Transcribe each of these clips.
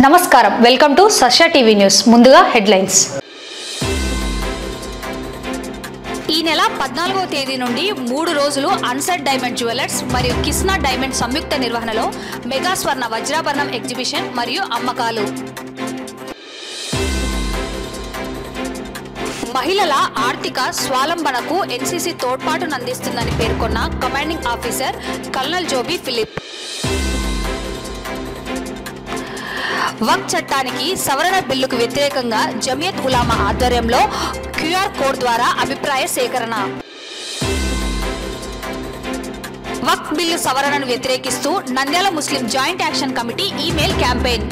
నమస్కారం welcome to సశ్య TV news ముందుగా headlines ఈ నెల 14వ తేదీ నుండి 3 రోజులు అన్సెట్ డైమండ్ జ్యువెలర్స్ మరియు కిస్నా డైమండ్ సంయుక్త నిర్వహణలో మెగా స్వర్ణ వజ్రాభరణం ఎగ్జిబిషన్ మరియు అమ్మకాలు మహిళల ఆర్థిక స్వావలంబనకు ఎన్సీసీ తోడ్పాటును అందిస్తుందని పేర్కొన్న commanding officer colonel Joby Philip వక్ఫ్ చట్టానికి సవరణ బిల్లుకు వ్యతిరేకంగా జమియత్ ఉలామా ఆధ్వర్యంలో క్యూఆర్ కోడ్ ద్వారా అభిప్రాయ సేకరణ వక్ఫ్ బిల్లు సవరణను వ్యతిరేకిస్తూ Nandyal Muslim joint action committee email campaign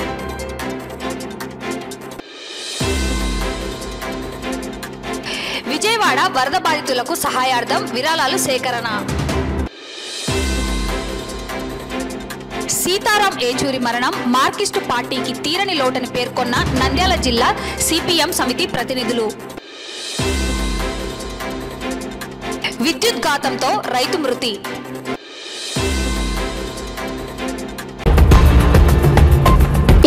Vijayawada వరద బాధితులకు సహాయార్థం విరాళాలు సేకరణ సీతారాం ఏచూరి మరణం మార్కిస్టు పార్టీకి తీరని లోటని పేర్కొన్న నంద్యాల జిల్లా సిపిఎం సమితి ప్రతినిధులు విద్యుద్ఘాతంతో రైతు మృతి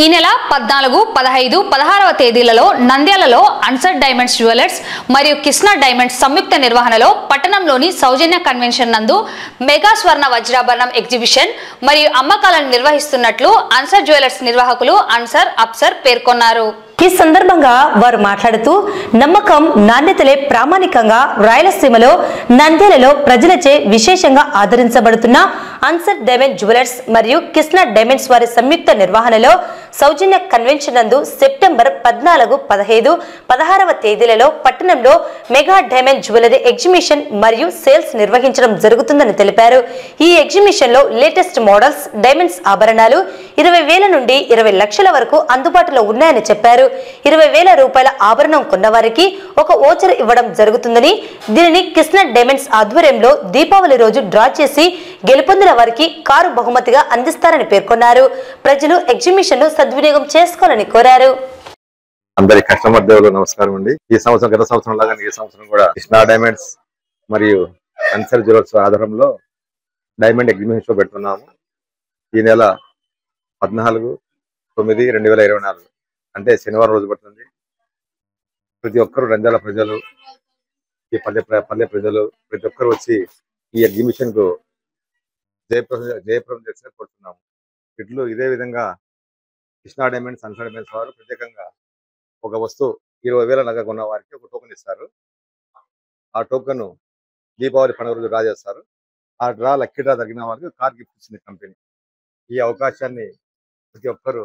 ఈ నెల 14, 15, 16వ తేదీలలో నంద్యాలలో అన్సెట్ డైమండ్స్ జ్యువెలర్స్ మరియు కిస్నా డైమండ్స్ సంయుక్త నిర్వహణలో పట్టణంలోని సౌజన్య కన్వెన్షన్ నందు మెగా స్వర్ణ వజ్రాభరణం ఎగ్జిబిషన్ మరియు అమ్మకాలను నిర్వహిస్తున్నట్లు అన్సర్ జ్యువెలర్స్ నిర్వాహకులు అన్సర్ అప్సర్ పేర్కొన్నారు. ఈ సందర్భంగా వారు మాట్లాడుతూ నమ్మకం నాణ్యతలే ప్రామాణికంగా రాయలసీమలో నంద్యాలలో ప్రజలచే విశేషంగా ఆదరించబడుతున్న అన్సెట్ డైమండ్ జ్యువెలర్స్ మరియు కిస్నా డైమండ్స్ వారి సంయుక్త నిర్వహణలో సౌజన్య కన్వెన్షన్ నందు సెప్టెంబర్ 14, 15, 16వ తేదీలలో పట్టణంలో మెగా డైమండ్ జ్యువెలరీ ఎగ్జిబిషన్ మరియు సేల్స్ నిర్వహించడం జరుగుతుందని తెలిపారు. ఈ ఎగ్జిబిషన్ లో లేటెస్ట్ మోడల్స్ డైమండ్స్ ఆభరణాలు 20,000 నుండి 20 లక్షల వరకు అందుబాటులో ఉన్నాయని చెప్పారు. 20,000 రూపాయల ఆభరణం కొన్నవారికి ఒక ఓచర్ ఇవ్వడం జరుగుతుందని, దీనిని కిస్నా డైమండ్స్ ఆధ్వర్యంలో దీపావళి రోజు డ్రా చేసి గెలుపొందిన వారికి కారు బహుమతిగా అందిస్తారని పేర్కొన్నారు. ప్రజలు ఎగ్జిబిషన్ ను సద్వినియోగం చేసుకోవాలని కోరారు. అందరి కస్టమర్ దేవులు నమస్కారం అండి. ఈ సంవత్సరం గత సంవత్సరం లాగా ఈ సంవత్సరం కూడా కిస్నా డైమండ్స్ మరియు అన్సర్ జ్యువెలర్స్ ఆధారంలో డైమండ్ ఎగ్జిబిషన్ షో పెడుతున్నాము. ఈ నెల 14/9/2024 అంటే శనివారం రోజు పడుతుంది. ప్రతి ఒక్కరు నంద్యాల ప్రజలు, ఈ పల్లె ప్రజలు ప్రతి ఒక్కరు వచ్చి ఈ ఎగ్జిబిషన్ కు జయప్రదం చేసి కోరుతున్నాము. ఇట్లు ఇదే విధంగా కిస్నా డైమండ్స్ అన్సర్ డైమండ్స్ వారు ప్రత్యేకంగా ఒక వస్తువు 20,000 నగ కొన్న వారికి ఒక టోకెన్ ఇస్తారు. ఆ టోకెన్ దీపావళి పండుగ రోజు డ్రా చేస్తారు. ఆ లక్కీ డ్రా తగిన వారికి కార్ గిఫ్ట్ ఇచ్చింది కంపెనీ. ఈ అవకాశాన్ని ప్రతి ఒక్కరు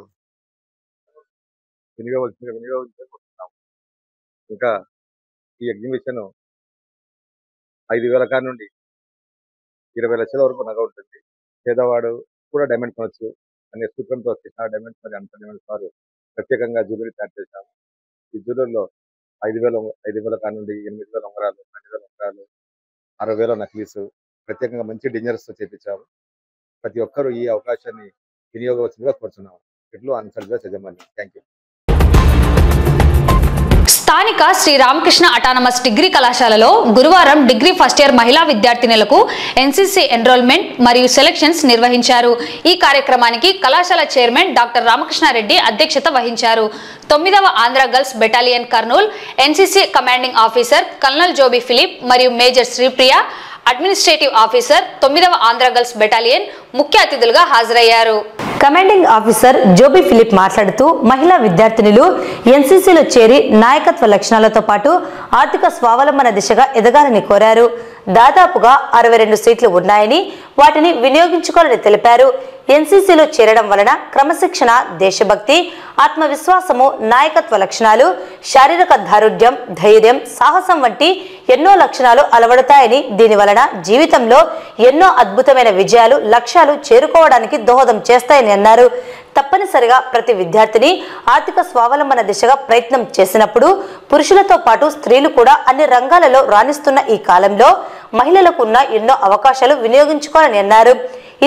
వినియోగించుకుంటున్నాము. ఇంకా ఈ ఎగ్జిబిషన్ 5,000 కార్ నుండి 20 లక్షల వరకు నగ ఉంటుంది. పేదవాడు కూడా డైమండ్ కొనొచ్చు అనే సూత్రంతో కిస్నా డైమండ్స్ మరియు అన్సర్ డైమండ్స్ వారు ప్రత్యేకంగా జ్యువెలరీ తయారు చేశాము. ఈ జ్యువెలరీలో 5,000 కార్ నుండి 8,000 ఉంగరాలు, 2,000 ఉంగరాలు, 60,000 నక్లీస్ ప్రత్యేకంగా మంచి డిజైనర్స్ తో చేపించాము. ప్రతి ఒక్కరూ ఈ అవకాశాన్ని వినియోగవలసిందిగా కోరుతున్నాము. ఇట్లు అన్సర్ జ్యువెలర్స్ యజమాని. Thank you. స్థానిక శ్రీ రామకృష్ణ అటానమస్ డిగ్రీ కళాశాలలో గురువారం డిగ్రీ ఫస్ట్ ఇయర్ మహిళా విద్యార్థినులకు ఎన్సీసీ ఎన్రోల్మెంట్ మరియు సెలక్షన్స్ నిర్వహించారు. ఈ కార్యక్రమానికి కళాశాల చైర్మన్ డాక్టర్ రామకృష్ణారెడ్డి అధ్యక్షత వహించారు. 9వ Andhra girls battalion Kurnool NCC commanding officer colonel Joby Philip మరియు మేజర్ శ్రీప్రియ అడ్మినిస్ట్రేటివ్ ఆఫీసర్ 9వ ఆంధ్ర గర్ల్స్ బెటాలియన్ ముఖ్య అతిథులుగా హాజరయ్యారు. కమాండింగ్ ఆఫీసర్ జోబీ ఫిలిప్ మాట్లాడుతూ మహిళా విద్యార్థినులు ఎన్సీసీలో చేరి నాయకత్వ లక్షణాలతో పాటు ఆర్థిక స్వావలంబన దిశగా ఎదగాలని కోరారు. దాదాపుగా 62 సీట్లు ఉన్నాయని వాటిని వినియోగించుకోవాలని తెలిపారు. ఎన్సీసీలో చేరడం వలన క్రమశిక్షణ, దేశభక్తి, ఆత్మవిశ్వాసము, నాయకత్వ లక్షణాలు, శారీరక దారుఢ్యం, ధైర్యం, సాహసం వంటి ఎన్నో లక్షణాలు అలవడతాయని, దీని వలన జీవితంలో ఎన్నో అద్భుతమైన విజయాలు, లక్ష్యాలు చేరుకోవడానికి దోహదం చేస్తాయని అన్నారు. తప్పనిసరిగా ప్రతి విద్యార్థిని ఆర్థిక స్వావలంబన దిశగా ప్రయత్నం చేసినప్పుడు పురుషులతో పాటు స్త్రీలు కూడా అన్ని రంగాలలో రాణిస్తున్న ఈ కాలంలో మహిళలకు ఉన్న ఎన్నో అవకాశాలు వినియోగించుకోవాలని అన్నారు.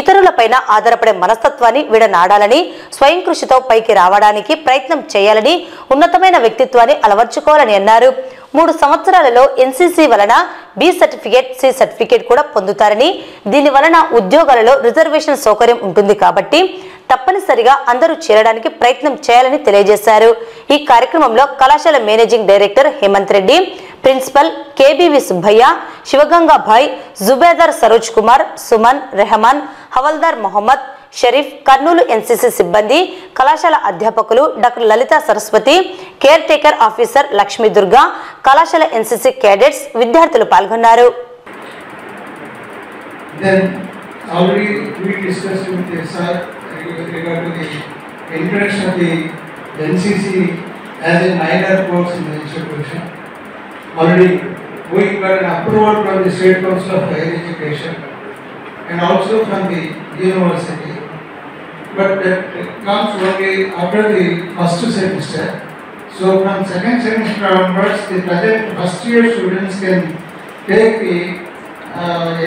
ఇతరులపైన ఆధారపడే మనస్తత్వాన్ని విడనాడాలని, స్వయం కృషితో పైకి రావడానికి ప్రయత్నం చేయాలని, ఉన్నతమైన వ్యక్తిత్వాన్ని అలవర్చుకోవాలని అన్నారు. 3 సంవత్సరాలలో ఎన్సీసీ వలన బి సర్టిఫికేట్, సి సర్టిఫికేట్ కూడా పొందుతారని, దీని వలన ఉద్యోగాలలో రిజర్వేషన్ సౌకర్యం ఉంటుంది కాబట్టి తప్పనిసరిగా అందరూ చేరడానికి ప్రయత్నం చేయాలని తెలియజేశారు। ఈ కార్యక్రమంలో కళాశాల managing director Hemanth Reddy, principal KBV Subbaiah, Sivagangabai, జుబేదార్ సరోజ్ కుమార్, సుమన్, రెహమాన్, హవల్దార్ మొహమ్మద్, షరీఫ్, కర్నూలు ఎన్సీసీ సిబ్బంది, కళాశాల అధ్యాపకులు doctor Lalitha Saraswathi, care taker officer Lakshmi Durga, కళాశాల ఎన్సీసీ క్యాడెట్స్, విద్యార్థులు పాల్గొన్నారు। Already we discussed with the sir with regard to the introduction of the NCC as a minor course in the institution. Already we got an approval from the State Council of Higher Education and also from the university. But that comes only after the first semester. So from second semester onwards, the present first year students can take the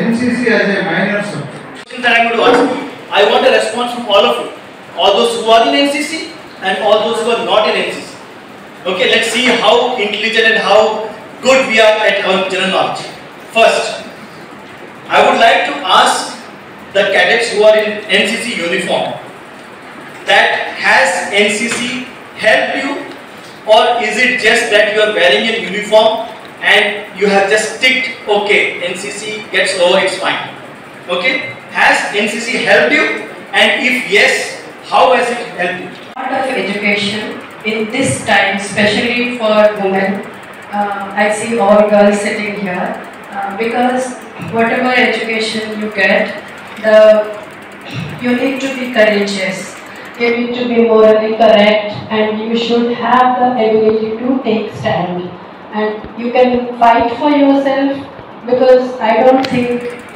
NCC as a minor subject. That I'm going to ask you, I want a response from all of you, all those who are in NCC and all those who are not in NCC. Okay, let's see how intelligent and how good we are at our general knowledge. First, I would like to ask the cadets who are in NCC uniform, that has NCC helped you, or is it just that you are wearing a uniform and you have just ticked, okay, NCC gets over, it's fine. Okay, has NCC helped you, and if yes, how has it helped you? Part of education in this time, especially for women, I see all girls sitting here, because whatever education you get, you need to be courageous, you need to be morally correct, and you should have the ability to take stand, and you can fight for yourself, because I don't think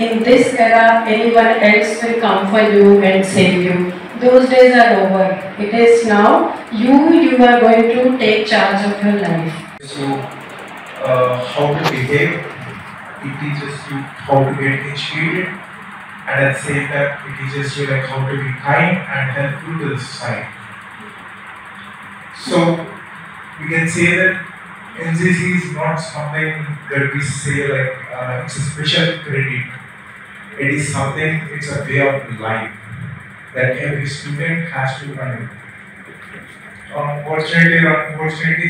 in this era anyone else will come for you and save you. Those days are over. It is now you are going to take charge of your life. So how to behave, it teaches you how to get educated, and at the same time it teaches you like how to be kind and helpful to the society. So we can say that NCC is not something that we say like it's a special credit. It is something, it's a way of life that every student has to run. Unfortunately,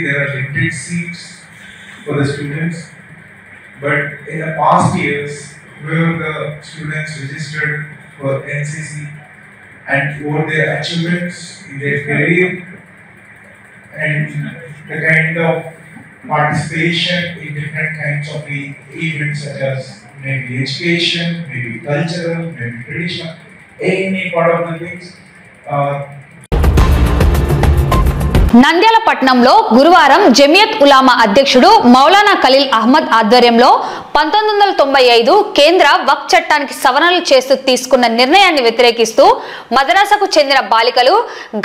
there are limited seats for the students. But in the past years, where the students registered for NCC and for their achievements in their career and the kind of participation in different kinds of the events such as maybe education, maybe cultural, maybe traditional, any part of the things. Nandyal పట్టణంలో గురువారం జమియత్ ఉలామా అధ్యక్షుడు మౌలానా ఖలీల్ అహ్మద్ ఆధ్వర్యంలో 1995 కేంద్ర వక్ఫ్ చట్టానికి సవరణలు చేస్తూ తీసుకున్న నిర్ణయాన్ని వ్యతిరేకిస్తూ మద్రాసాకు చెందిన బాలికలు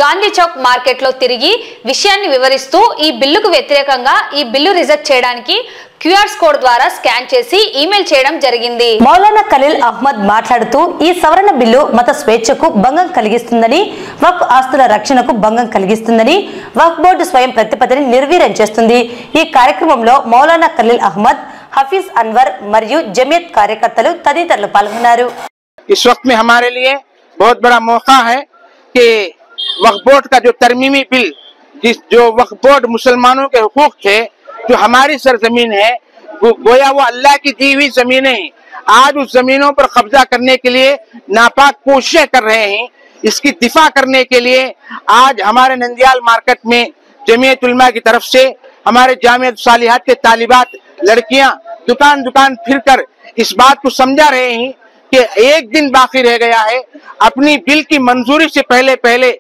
గాంధీ చౌక్ మార్కెట్లో తిరిగి విషయాన్ని వివరిస్తూ ఈ బిల్లుకు వ్యతిరేకంగా ఈ బిల్లు రిజెక్ట్ చేయడానికి QR కోడ్ ద్వారా స్కాన్ చేసి ఈమెయిల్ చేయడం జరిగింది। మౌలానా ఖలీల్ అహ్మద్ మాట్లాడుతూ ఈ సవరణ బిల్లు మత స్వేచ్ఛకు భంగం కలిగిస్తుందని, వక్ఫ్ ఆస్తుల రక్షణకు భంగం కలిగిస్తుందని, వక్ఫ్ బోర్డు స్వయం ప్రతిపత్తిని నిర్వీర్యం చేస్తుంది। ఈ కార్యక్రమంలో మౌలానా ఖలీల్ అహ్మద్, हफीज अनवर मरियु जमीयत कार्यकर्तालु तदितरुलु पाल्गొన్నారు। इस वक्त में हमारे लिए बहुत बड़ा मौका है कि वक्फ बोर्ड का जो तरमीमी बिल, जो वक्फ बोर्ड मुसलमानों के हुकूक थे, जो हमारी सरजमीन है, गोया वो अल्लाह की दी हुई जमीनें हैं, आज उस जमीनों पर कब्जा करने के लिए नापाक कोशिशें कर रहे हैं। इसकी दिफा करने के लिए आज हमारे नंदियाल मार्केट में जमीयत उलमा की तरफ से हमारे जामियत सालिहात के तालिबात लड़कियां दुकान दुकान फिरकर इस बात को समझा रहे हैं कि एक दिन बाकी रह गया है, अपनी बिल की मंजूरी से पहले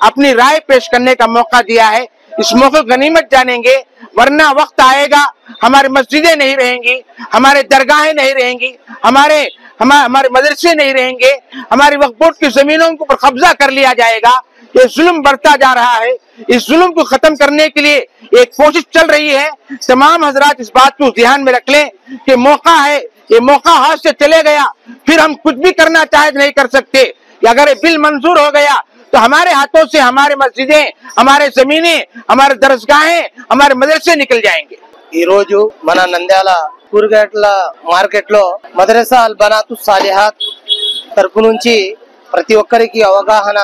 अपनी राय पेश करने का मौका दिया है। इस मौके गनीमत जानेंगे, वरना वक्त आएगा हमारी मस्जिदें नहीं रहेंगी, हमारे दरगाहें नहीं रहेंगी, हमारे मदरसे नहीं रहेंगे, हमारी वक्फ बोर्ड की जमीनों के ऊपर कब्जा कर लिया जाएगा। ये जुल्म बढ़ता जा रहा है। इस जुल्म को खत्म करने के लिए एक कोशिश चल रही है। तमाम हजरात इस बात को ध्यान में रख लें कि मौका है, ये मौका हाथ से चले गया फिर हम कुछ भी करना चाहे नहीं कर सकते। अगर ये बिल मंजूर हो गया तो हमारे हाथों से हमारे मस्जिदें, हमारे जमीनें, हमारे दरसगाहें, हमारे मदरसे निकल जाएंगे। ఈ రోజు మన నంద్యాల కూరగాయల మార్కెట్ లో మదరసా అల్ బనాతు సాలిహాత్ తరపు నుంచి ప్రతి ఒక్కరికి అవగాహన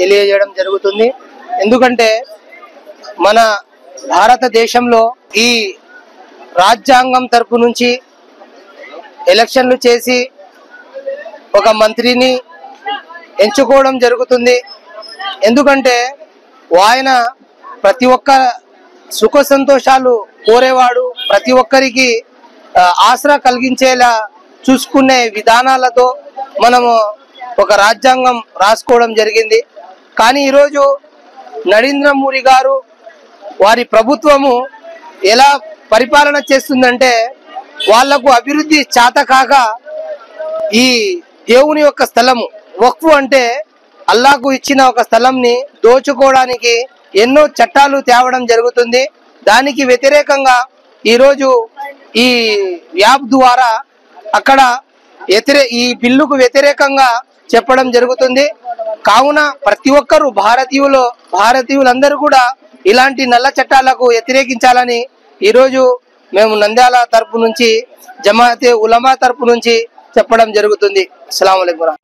తెలియజేయడం జరుగుతుంది. ఎందుకంటే మన భారతదేశంలో ఈ రాజ్యాంగం తరపు నుంచి ఎలక్షన్లు చేసి ఒక మంత్రిని ఎంచుకోవడం జరుగుతుంది. ఎందుకంటే ఆయన ప్రతి ఒక్క సుఖ సంతోషాలు కోరేవాడు, ప్రతి ఒక్కరికి ఆసరా కలిగించేలా చూసుకునే విధానాలతో మనము ఒక రాజ్యాంగం రాసుకోవడం జరిగింది. కానీ ఈరోజు నరేంద్ర మోడీ గారు వారి ప్రభుత్వము ఎలా పరిపాలన చేస్తుందంటే వాళ్లకు అభివృద్ధి చాతకాక ఈ దేవుని యొక్క స్థలము వక్ఫ్ అంటే అల్లాహకు ఇచ్చిన ఒక స్థలంని దోచుకోవడానికి ఎన్నో చట్టాలు తేవడం జరుగుతుంది. దానికి వ్యతిరేకంగా ఈరోజు ఈ యాప్ ద్వారా అక్కడ ఈ బిల్లుకు వ్యతిరేకంగా చెప్పడం జరుగుతుంది. కావున ప్రతి ఒక్కరు భారతీయులందరూ కూడా ఇలాంటి నల్ల చట్టాలకు వ్యతిరేకించాలని ఈరోజు మేము నంద్యాల తరపు నుంచి జమాతే ఉలమా తరపు నుంచి చెప్పడం జరుగుతుంది. అస్సలాము అలైకుం.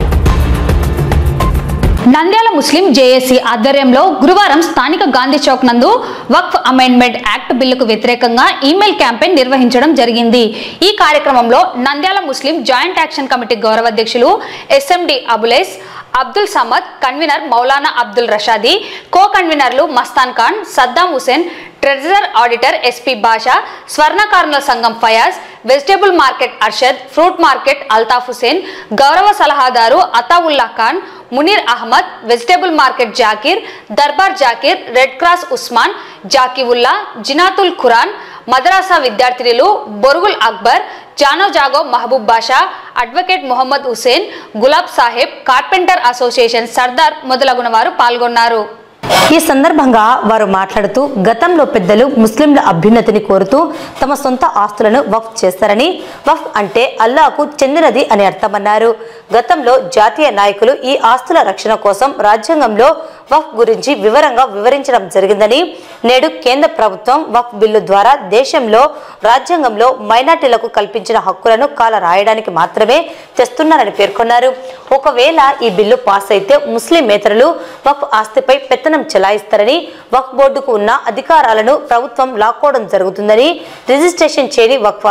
నంద్యాల ముస్లిం జేఏసీ ఆధ్వర్యంలో గురువారం స్థానిక గాంధీ చౌక్ నందు వక్ఫ్ అమెండ్మెంట్ యాక్ట్ బిల్లుకు వ్యతిరేకంగా ఈమెయిల్ క్యాంపెయిన్ నిర్వహించడం జరిగింది. ఈ కార్యక్రమంలో Nandyal Muslim joint action committee గౌరవ అధ్యక్షులు SMD Abulais, Abdul Samad, convener Maulana Abdul Rashadi, co కన్వీనర్లు Mastan Khan, Saddam Hussain, treasurer auditor SP Basha, స్వర్ణకారుల సంఘం Fayaz, vegetable market Arshad, fruit market Altaf Hussain, గౌరవ సలహాదారు Athaulla Khan, Munir Ahmed, vegetable market Zakir, Darbar Zakir, red cross Usman, Zakiulla, Zeenathul Quran, మదరాసా విద్యార్థినులు Borugul Akbar, Jano Jago Mahaboob Basha, advocate Mohammed Hussain, Gulab Saheb, carpenter association Sardar మొదలగున వారు పాల్గొన్నారు. ఈ సందర్భంగా వారు మాట్లాడుతూ గతంలో పెద్దలు ముస్లింల అభ్యున్నతిని కోరుతూ తమ సొంత ఆస్తులను వక్ఫ్ చేస్తారని, వక్ఫ్ అంటే అల్లాహకు చెందినది అని అర్థమన్నారు. గతంలో జాతీయ నాయకులు ఈ ఆస్తుల రక్షణ కోసం రాజ్యాంగంలో వక్ఫ్ గురించి వివరంగా వివరించడం జరిగిందని, నేడు కేంద్ర ప్రభుత్వం వక్ఫ్ బిల్లు ద్వారా దేశంలో రాజ్యాంగంలో మైనార్టీలకు కల్పించిన హక్కులను కాల రాయడానికి మాత్రమే తెస్తున్నారని పేర్కొన్నారు. ఒకవేళ ఈ బిల్లు పాస్ అయితే ముస్లిమేతరులు వక్ఫ్ ఆస్తిపై పెత్తనం చెలాయిస్తారని, వక్ఫ్ బోర్డుకు ఉన్న అధికారాలను ప్రభుత్వం లాక్కోవడం జరుగుతుందని, రిజిస్ట్రేషన్ చేయని వక్ఫ్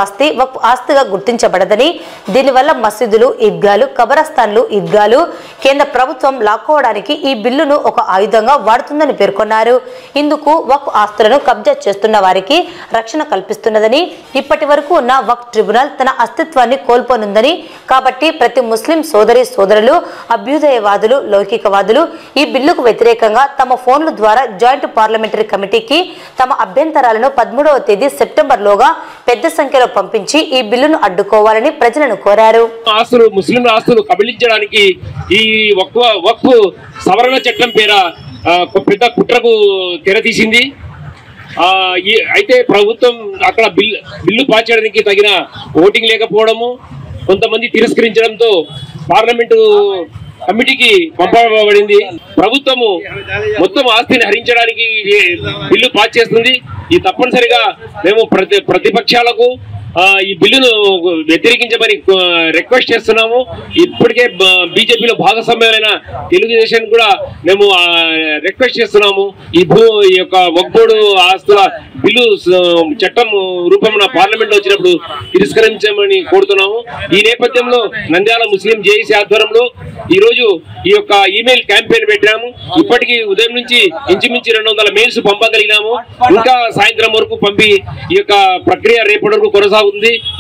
ఆస్తిగా గుర్తించబడదని, దీనివల్ల మసీదులు, ఈద్గాలు, కబరస్థాన్లు, ఈద్గాలు కేంద్ర ప్రభుత్వం లాక్కోవడానికి ఈ బిల్లును ఒక ఆయుధంగా వాడుతుందని పేర్కొన్నారు. ఇందుకు వక్ఫ్ ఆస్తులను కబ్జా చేస్తున్న వారికి రక్షణ కల్పిస్తున్నదని, ఇప్పటి వరకు ఉన్న వక్ఫ్ ట్రిబ్యునల్ తన అస్తిత్వాన్ని కోల్పోనుందని, కాబట్టి ప్రతి ముస్లిం సోదరులు, అభ్యుదయవాదులు, లౌకికవాదులు ఈ బిల్లుకు వ్యతిరేకంగా తమ ఫోన్ల ద్వారా జాయింట్ పార్లమెంటరీ కమిటీకి తమ అభ్యంతరాలను 13వ తేదీ సెప్టెంబర్లోగా పెద్ద సంఖ్యలో పంపించి ఈ బిల్లును అడ్డుకోవాలని ప్రజలను కోరారు. ముస్లింల ఆస్తులు కబళించడానికి ఈ వక్ఫ్ సవరణ చట్టం పేర పెద్ద కుట్రకు తెరతీసింది. అయితే ప్రభుత్వం అక్కడ బిల్లు పాస్ చేయడానికి తగిన ఓటింగ్ లేకపోవడము, కొంతమంది తిరస్కరించడంతో పార్లమెంటు కమిటీకి పంపబడింది. ప్రభుత్వము మొత్తం ఆస్తిని హరించడానికి బిల్లు పాస్ చేస్తుంది. ఈ తప్పనిసరిగా మేము ప్రతిపక్షాలకు ఈ బిల్లును వ్యతిరేకించమని రిక్వెస్ట్ చేస్తున్నాము. ఇప్పటికే బీజేపీలో భాగస్వామ్యాలైన తెలుగుదేశం కూడా మేము రిక్వెస్ట్ చేస్తున్నాము. ఈ యొక్క వక్ఫ్ బోర్డు ఆస్తుల బిల్లు చట్టం రూపంలో పార్లమెంట్ వచ్చినప్పుడు తిరస్కరించమని కోరుతున్నాము. ఈ నేపథ్యంలో నంద్యాల ముస్లిం జేఏసీ ఆధ్వర్యంలో ఈ రోజు ఈ యొక్క ఈమెయిల్ క్యాంపెయిన్ పెట్టాము. ఇప్పటికీ ఉదయం నుంచి ఇంచుమించు 200 మెయిల్స్ పంపగలిగినాము. ఇంకా సాయంత్రం వరకు పంపి ఈ యొక్క ప్రక్రియ రేపటి వరకు కొనసాగుతుంది.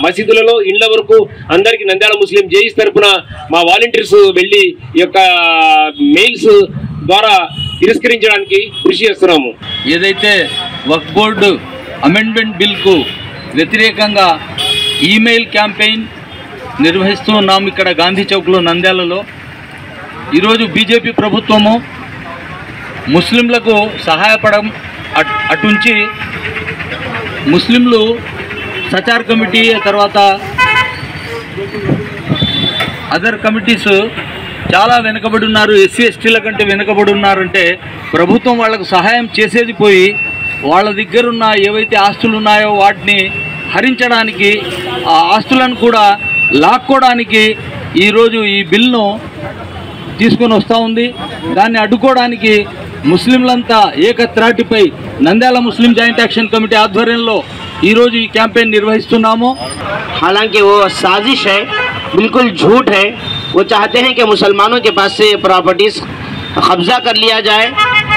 మసీదులలో, ఇండ్ల వరకు అందరికీ నంద్యాల ముస్లిం జేఏసీ తరఫున మా వాలంటీర్స్ వెళ్లి ఈ యొక్క మెయిల్స్ ద్వారా తిరస్కరించడానికి కృషి చేస్తున్నాము. ఏదైతే వక్ఫ్ బోర్డు అమెండ్మెంట్ బిల్కు వ్యతిరేకంగా ఈమెయిల్ క్యాంపెయిన్ నిర్వహిస్తూ ఉన్నాము ఇక్కడ గాంధీ చౌక్లో నంద్యాలలో. ఈరోజు బీజేపీ ప్రభుత్వము ముస్లింలకు సహాయపడడం అటుంచి ముస్లింలు సచార్ కమిటీ తర్వాత అదర్ కమిటీస్ చాలా వెనుకబడి ఉన్నారు, ఎస్సీ ఎస్టీల కంటే వెనుకబడి ఉన్నారంటే ప్రభుత్వం వాళ్లకు సహాయం చేసేది పోయి వాళ్ళ దగ్గర ఉన్న ఏవైతే ఆస్తులు ఉన్నాయో వాటిని హరించడానికి, ఆ ఆస్తులను కూడా లాక్కోవడానికి ఈరోజు ఈ బిల్లును తీసుకొని వస్తూ ఉంది. దాన్ని అడ్డుకోవడానికి ముస్లింలంతా ఏకత్రాటిపై Nandyal Muslim joint action committee ఆధ్వర్యంలో ఈరోజు ఈ క్యాంపెయిన్ నిర్వహిస్తున్నాము. हालांकि वो साजिश है, बिल्कुल झूठ है। वो चाहते हैं कि मुसलमानों के पास से प्रॉपर्टीज कब्जा कर लिया जाए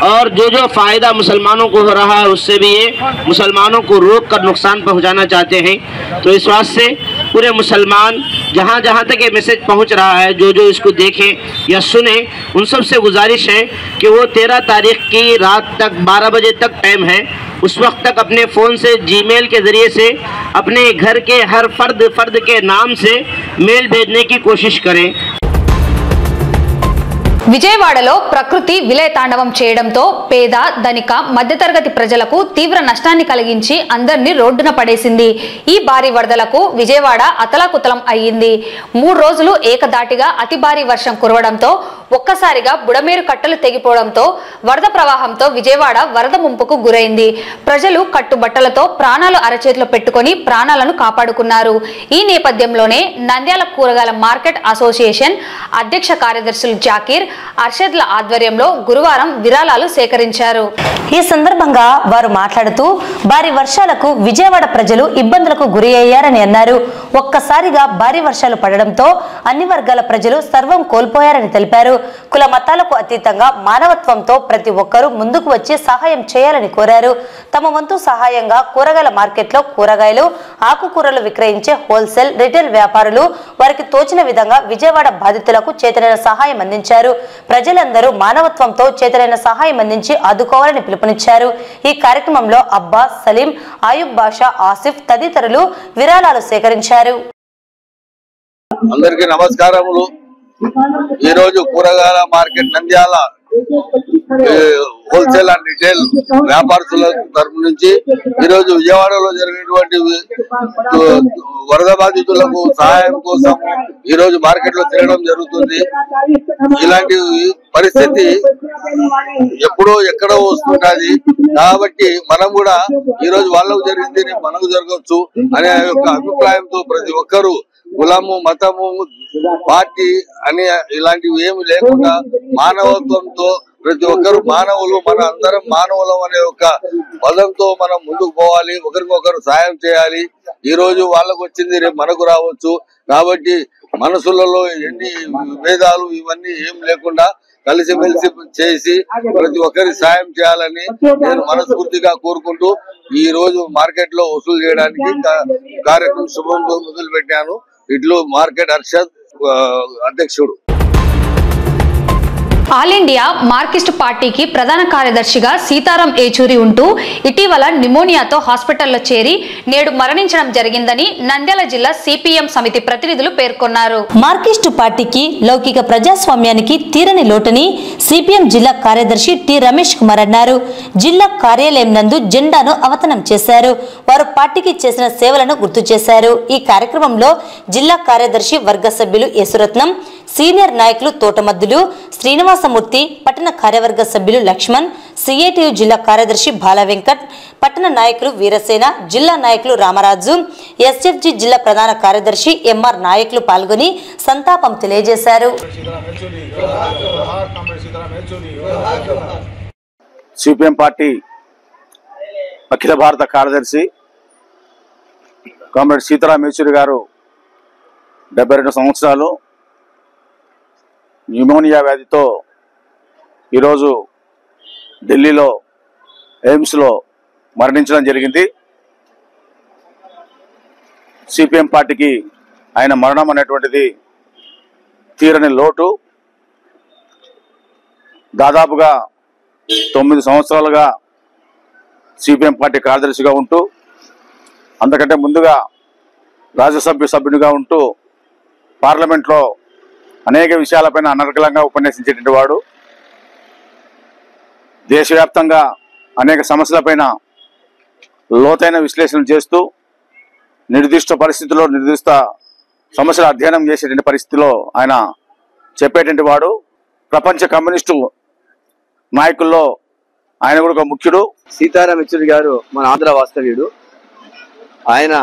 और जो फ़ायदा मुसलमानों को हो रहा है उससे भी ये मुसलमानों को रोक कर नुकसान पहुंचाना चाहते हैं। तो इस वास्ते पूरे मुसलमान जहाँ जहाँ तक ये मैसेज पहुंच रहा है, जो इसको देखें या सुने, उन सब से गुजारिश है कि वो 13 तारीख की रात तक 12 बजे तक टाइम है, उस वक्त तक अपने फ़ोन से जीमेल के ज़रिए से अपने घर के हर फर्द के नाम से मेल भेजने की कोशिश करें। విజయవాడలో ప్రకృతి విలయతాండవం చేయడంతో పేద ధనిక మధ్యతరగతి ప్రజలకు తీవ్ర నష్టాన్ని కలిగించి అందరినీ రోడ్డున పడేసింది. ఈ భారీ వరదలకు విజయవాడ అతలాకుతలం అయ్యింది. 3 రోజులు ఏకదాటిగా అతి భారీ వర్షం కురవడంతో ఒక్కసారిగా బుడమేరు కట్టలు తెగిపోవడంతో వరద ప్రవాహంతో విజయవాడ వరద ముంపుకు గురైంది. ప్రజలు కట్టుబట్టలతో ప్రాణాలు అరచేతిలో పెట్టుకొని ప్రాణాలను కాపాడుకున్నారు. ఈ నేపథ్యంలోనే నంద్యాల కూరగాయల మార్కెట్ అసోసియేషన్ అధ్యక్ష కార్యదర్శులు జాకీర్, అర్షద్ల ఆధ్వర్యంలో గురువారం విరాళాలు సేకరించారు. ఈ సందర్భంగా వారు మాట్లాడుతూ భారీ వర్షాలకు విజయవాడ ప్రజలు ఇబ్బందులకు గురి అయ్యారని అన్నారు. ఒక్కసారిగా భారీ వర్షాలు పడడంతో అన్ని వర్గాల ప్రజలు సర్వం కోల్పోయారని తెలిపారు. కుల మతాలకు అతీతంగా మానవత్వంతో ప్రతి ఒక్కరూ ముందుకు వచ్చి సహాయం చేయాలని కోరారు. తమ వంతు సహాయంగా కూరగాయల మార్కెట్లో కూరగాయలు, ఆకుకూరలు విక్రయించే హోల్సేల్, రిటైల్ వ్యాపారులు వారికి తోచిన విధంగా విజయవాడ బాధితులకు చేతనైన సహాయం అందించారు. ప్రజలందరూ మానవత్వంతో చేతనైన సహాయం అందించి ఆదుకోవాలని పిలుపునిచ్చారు. ఈ కార్యక్రమంలో అబ్బాస్, సలీం, ఆయుబ్ బాషా, ఆసిఫ్ తదితరులు విరాళాలు సేకరించారు. అందరికీ నమస్కారములు. ఈ రోజు కూరగాయల market Nandyal wholesale and retail వ్యాపారస్తుల తరపు నుంచి ఈ రోజు విజయవాడలో జరిగినటువంటి వరద బాధితులకు సహాయం కోసం ఈ రోజు మార్కెట్ లో తిరగడం జరుగుతుంది. ఇలాంటి పరిస్థితి ఎప్పుడో ఎక్కడో వస్తుంటది కాబట్టి మనం కూడా ఈ రోజు వాళ్ళకు జరిగింది మనకు జరగవచ్చు అనే యొక్క అభిప్రాయంతో ప్రతి ఒక్కరూ కులము, మతము, పార్టీ అని ఇలాంటివి ఏమి లేకుండా మానవత్వంతో ప్రతి ఒక్కరు మానవులు, మన అందరం మానవులం అనే ఒక పదంతో మనం ముందుకు పోవాలి, ఒకరికొకరు సాయం చేయాలి. ఈ రోజు వాళ్ళకు వచ్చింది రేపు మనకు రావచ్చు కాబట్టి మనసులలో ఎన్ని భేదాలు ఇవన్నీ ఏం లేకుండా కలిసిమెలిసి చేసి ప్రతి ఒక్కరి సాయం చేయాలని నేను మనస్ఫూర్తిగా కోరుకుంటూ ఈ రోజు మార్కెట్ లో వసూలు చేయడానికి కార్యక్రమం శుభంతో మొదలు పెట్టాను. ఇట్లు మార్కెట్ అర్షద్, అధ్యక్షుడు. ఆల్ ఇండియా మార్కిస్ట్ పార్టీకి ప్రధాన కార్యదర్శిగా సీతారాం ఏచూరి ఉంటూ ఇటీవల నిమోనియాతో హాస్పిటల్లో చేరి నేడు మరణించడం జరిగిందని నంద్యాల జిల్లా సిపిఎం సమితి ప్రతినిధులు పేర్కొన్నారు. మార్కిస్టు పార్టీకి లౌకిక ప్రజాస్వామ్యానికి తీరని లోటని సిపిఎం జిల్లా కార్యదర్శి టి రమేష్ కుమార్ అన్నారు. జిల్లా కార్యాలయం నందు జెండాను అవతనం చేశారు. వారు పార్టీకి చేసిన సేవలను గుర్తు చేశారు. ఈ కార్యక్రమంలో జిల్లా కార్యదర్శి వర్గ సభ్యులు యేసురత్నం, సీనియర్ నాయకులు తోటమద్దులు, శ్రీనివాసమూర్తి, పట్టణ కార్యవర్గ సభ్యులు లక్ష్మణ్, సిఐటియు జిల్లా కార్యదర్శి బాల వెంకట్, పట్టణ నాయకులు వీరసేన, జిల్లా నాయకులు రామరాజు, ఎస్ఎఫ్జి జిల్లా ప్రధాన కార్యదర్శి ఎంఆర్ నాయకులు పాల్గొని సంతాపం తెలియజేశారు. సిపిఎం పార్టీ అఖిల భారత కార్యదర్శి కామ్రేడ్ సీతారాం యేచూరి గారు 72 సంవత్సరాలు న్యూమోనియా వ్యాధితో ఈరోజు ఢిల్లీలో ఎయిమ్స్లో మరణించడం జరిగింది. సిపిఎం పార్టీకి ఆయన మరణం అనేటువంటిది తీరని లోటు. దాదాపుగా 9 సంవత్సరాలుగా సిపిఎం పార్టీ కార్యదర్శిగా ఉంటూ అంతకంటే ముందుగా రాజ్యసభ సభ్యునిగా ఉంటూ పార్లమెంట్లో అనేక విషయాలపైన అనర్గళంగా ఉపన్యసించేటువంటి వాడు. దేశవ్యాప్తంగా అనేక సమస్యలపైన లోతైన విశ్లేషణ చేస్తూ నిర్దిష్ట పరిస్థితుల్లో నిర్దిష్ట సమస్యల అధ్యయనం చేసేటువంటి పరిస్థితిలో ఆయన చెప్పేటువంటి వాడు. ప్రపంచ కమ్యూనిస్టు నాయకుల్లో ఆయన కూడా ఒక ముఖ్యుడు. సీతారాం యేచూరి గారు మన ఆంధ్ర వాస్తవ్యుడు. ఆయన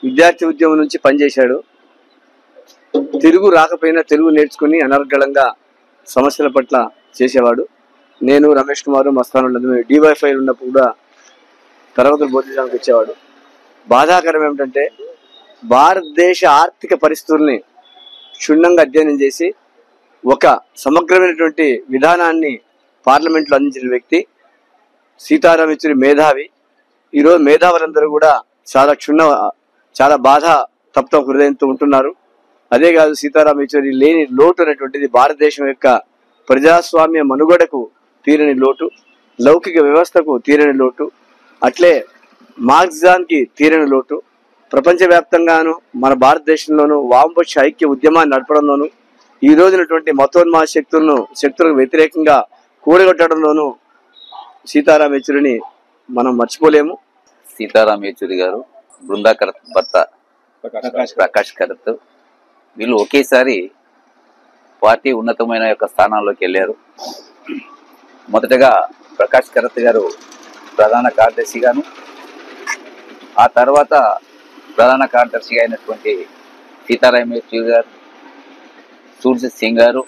విద్యార్థి ఉద్యమం నుంచి పనిచేశాడు. తెలుగు రాకపోయినా తెలుగు నేర్చుకుని అనర్గళంగా సమస్యల పట్ల చేసేవాడు. నేను రమేష్ కుమార్ మస్తానులు డివైఫై ఉన్నప్పుడు కూడా తరగతులు బోధించడానికి వచ్చేవాడు. బాధాకరం ఏమిటంటే భారతదేశ ఆర్థిక పరిస్థితుల్ని క్షుణ్ణంగా అధ్యయనం చేసి ఒక సమగ్రమైనటువంటి విధానాన్ని పార్లమెంట్లో అందించిన వ్యక్తి సీతారాం యేచూరి మేధావి. ఈరోజు మేధావులందరూ కూడా చాలా బాధ తప్త హృదయంతో ఉంటున్నారు. అదే కాదు, సీతారాం యేచూరి లేని లోటు అనేటువంటిది భారతదేశం యొక్క ప్రజాస్వామ్య మనుగడకు తీరని లోటు, లౌకిక వ్యవస్థకు తీరని లోటు, అట్లే మార్క్సిజానికి తీరని లోటు. ప్రపంచవ్యాప్తంగాను మన భారతదేశంలోనూ వామపక్ష ఐక్య ఉద్యమాన్ని నడపడంలోనూ ఈ రోజునటువంటి మతోన్మాద శక్తులకు వ్యతిరేకంగా కూడగొట్టడంలోనూ సీతారాం యేచూరిని మనం మర్చిపోలేము. సీతారాం యేచూరి గారు, బృందా కరత్ భర్త ప్రకాష్ కరత్, వీళ్ళు ఒకేసారి పార్టీ ఉన్నతమైన యొక్క స్థానాల్లోకి వెళ్ళారు. మొదటగా ప్రకాష్ కరత్ గారు ప్రధాన కార్యదర్శిగాను, ఆ తర్వాత ప్రధాన కార్యదర్శిగా అయినటువంటి సీతారాం యేచూరి గారు, సూర్య సింగ్ గారు,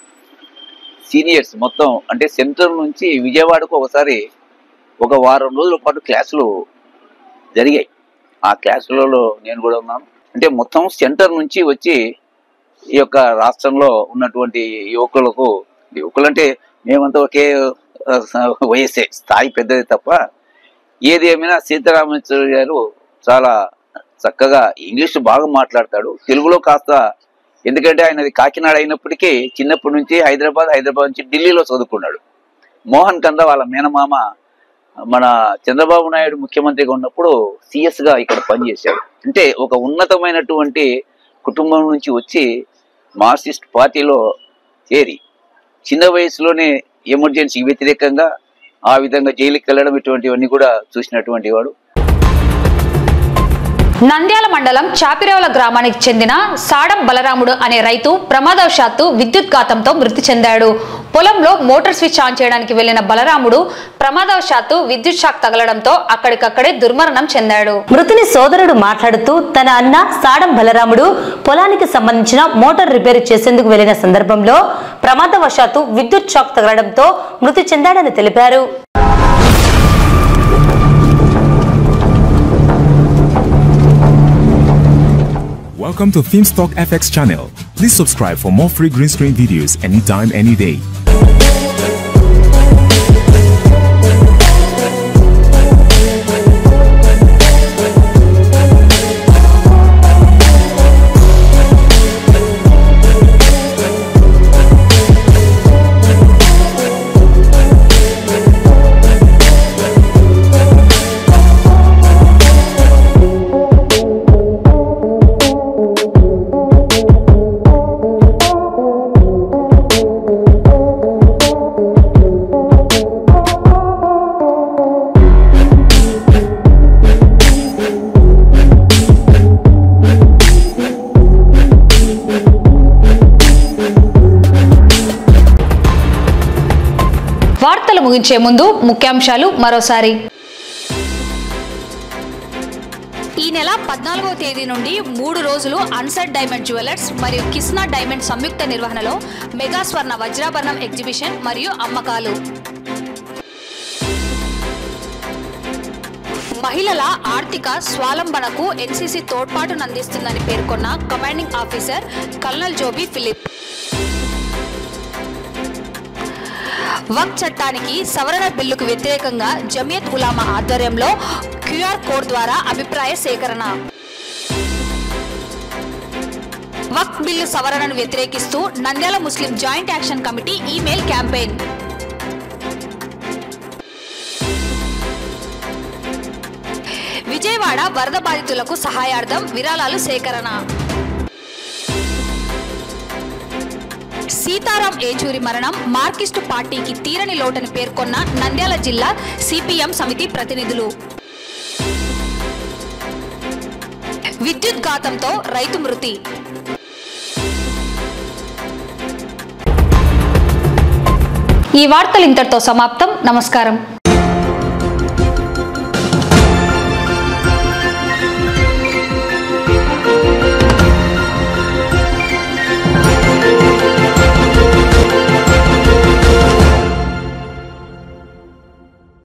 సీనియర్స్ మొత్తం అంటే సెంట్రల్ నుంచి విజయవాడకు ఒకసారి ఒక వారం రోజుల పాటు క్లాసులు జరిగాయి. ఆ క్లాసులలో నేను కూడా ఉన్నాను. అంటే మొత్తం సెంటర్ నుంచి వచ్చి ఈ యొక్క రాష్ట్రంలో ఉన్నటువంటి యువకులంటే మేమంతా ఒకే వయసే, స్థాయి పెద్దది తప్ప ఏది ఏమైనా సీతారాం యేచూరి గారు చాలా చక్కగా ఇంగ్లీష్ బాగా మాట్లాడతాడు. తెలుగులో కాస్త, ఎందుకంటే ఆయనది కాకినాడ అయినప్పటికీ చిన్నప్పటి నుంచి హైదరాబాద్ నుంచి ఢిల్లీలో చదువుకున్నాడు. మోహన్ కంద వాళ్ళ మేనమామ మన చంద్రబాబు నాయుడు ముఖ్యమంత్రిగా ఉన్నప్పుడు సిఎస్గా ఇక్కడ పనిచేశాడు. అంటే ఒక ఉన్నతమైనటువంటి కుటుంబం నుంచి వచ్చి మార్క్సిస్ట్ పార్టీలో చేరి చిన్న వయసులోనే ఎమర్జెన్సీకి వ్యతిరేకంగా ఆ విధంగా జైలుకి వెళ్ళడం ఇటువంటివన్నీ కూడా చూసినటువంటి వాడు. నంద్యాల మండలం చాపిరేవుల గ్రామానికి చెందిన సాడం బలరాముడు అనే రైతు ప్రమాదవశాత్తు విద్యుత్ ఘాతంతో మృతి చెందాడు. పొలంలో మోటార్ స్విచ్ ఆన్ చేయడానికి వెళ్లిన బలరాముడు ప్రమాదవశాత్తు విద్యుత్ షాక్ తగలడంతో అక్కడికక్కడే దుర్మరణం చెందాడు. మృతుని సోదరుడు మాట్లాడుతూ తన అన్న సాడం బలరాముడు పొలానికి సంబంధించిన మోటార్ రిపేర్ చేసేందుకు వెళ్లిన సందర్భంలో ప్రమాదవశాత్తు విద్యుత్ షాక్ తగలడంతో మృతి చెందాడని తెలిపారు. Welcome to Filmstock FX channel. Please subscribe for more free green screen videos anytime, any day. వార్తలు ముగించే ముందు ముఖ్యాంశాలు మరోసారి. ఈ నెల 14వ తేదీ నుండి 3 రోజులు అన్సెట్ డైమండ్ జ్యువెలర్స్ మరియు కిస్నా డైమండ్ సంయుక్త నిర్వహణలో మెగా స్వర్ణ వజ్రాభరణం ఎగ్జిబిషన్ మరియు అమ్మకాలు. మహిళల ఆర్థిక స్వావలంబనకు ఎన్సీసీ తోడ్పాటునందిస్తుందని పేర్కొన్న commanding officer colonel Joby Philip. వక్ఫ్ చట్టానికి సవరణ బిల్లుకు వ్యతిరేకంగా జమియత్ ఉలామా ఆధ్వర్యంలో క్యూఆర్ కోడ్ ద్వారా అభిప్రాయ సేకరణ. వక్ఫ్ బిల్లు సవరణను వ్యతిరేకిస్తూ Nandyal Muslim joint action committee email campaign. Vijayawada వరద బాధితులకు సహాయార్థం విరాళాలు సేకరణ. సీతారాం యేచూరి మరణం మార్కిస్టు పార్టీకి తీరని లోటని పేర్కొన్న నంద్యాల జిల్లా సిపిఎం సమితి ప్రతినిధులు. విద్యుత్ ఘాతంతో రైతు మృతి. ఈ వార్తలు ఇంతటితో సమాప్తం. నమస్కారం.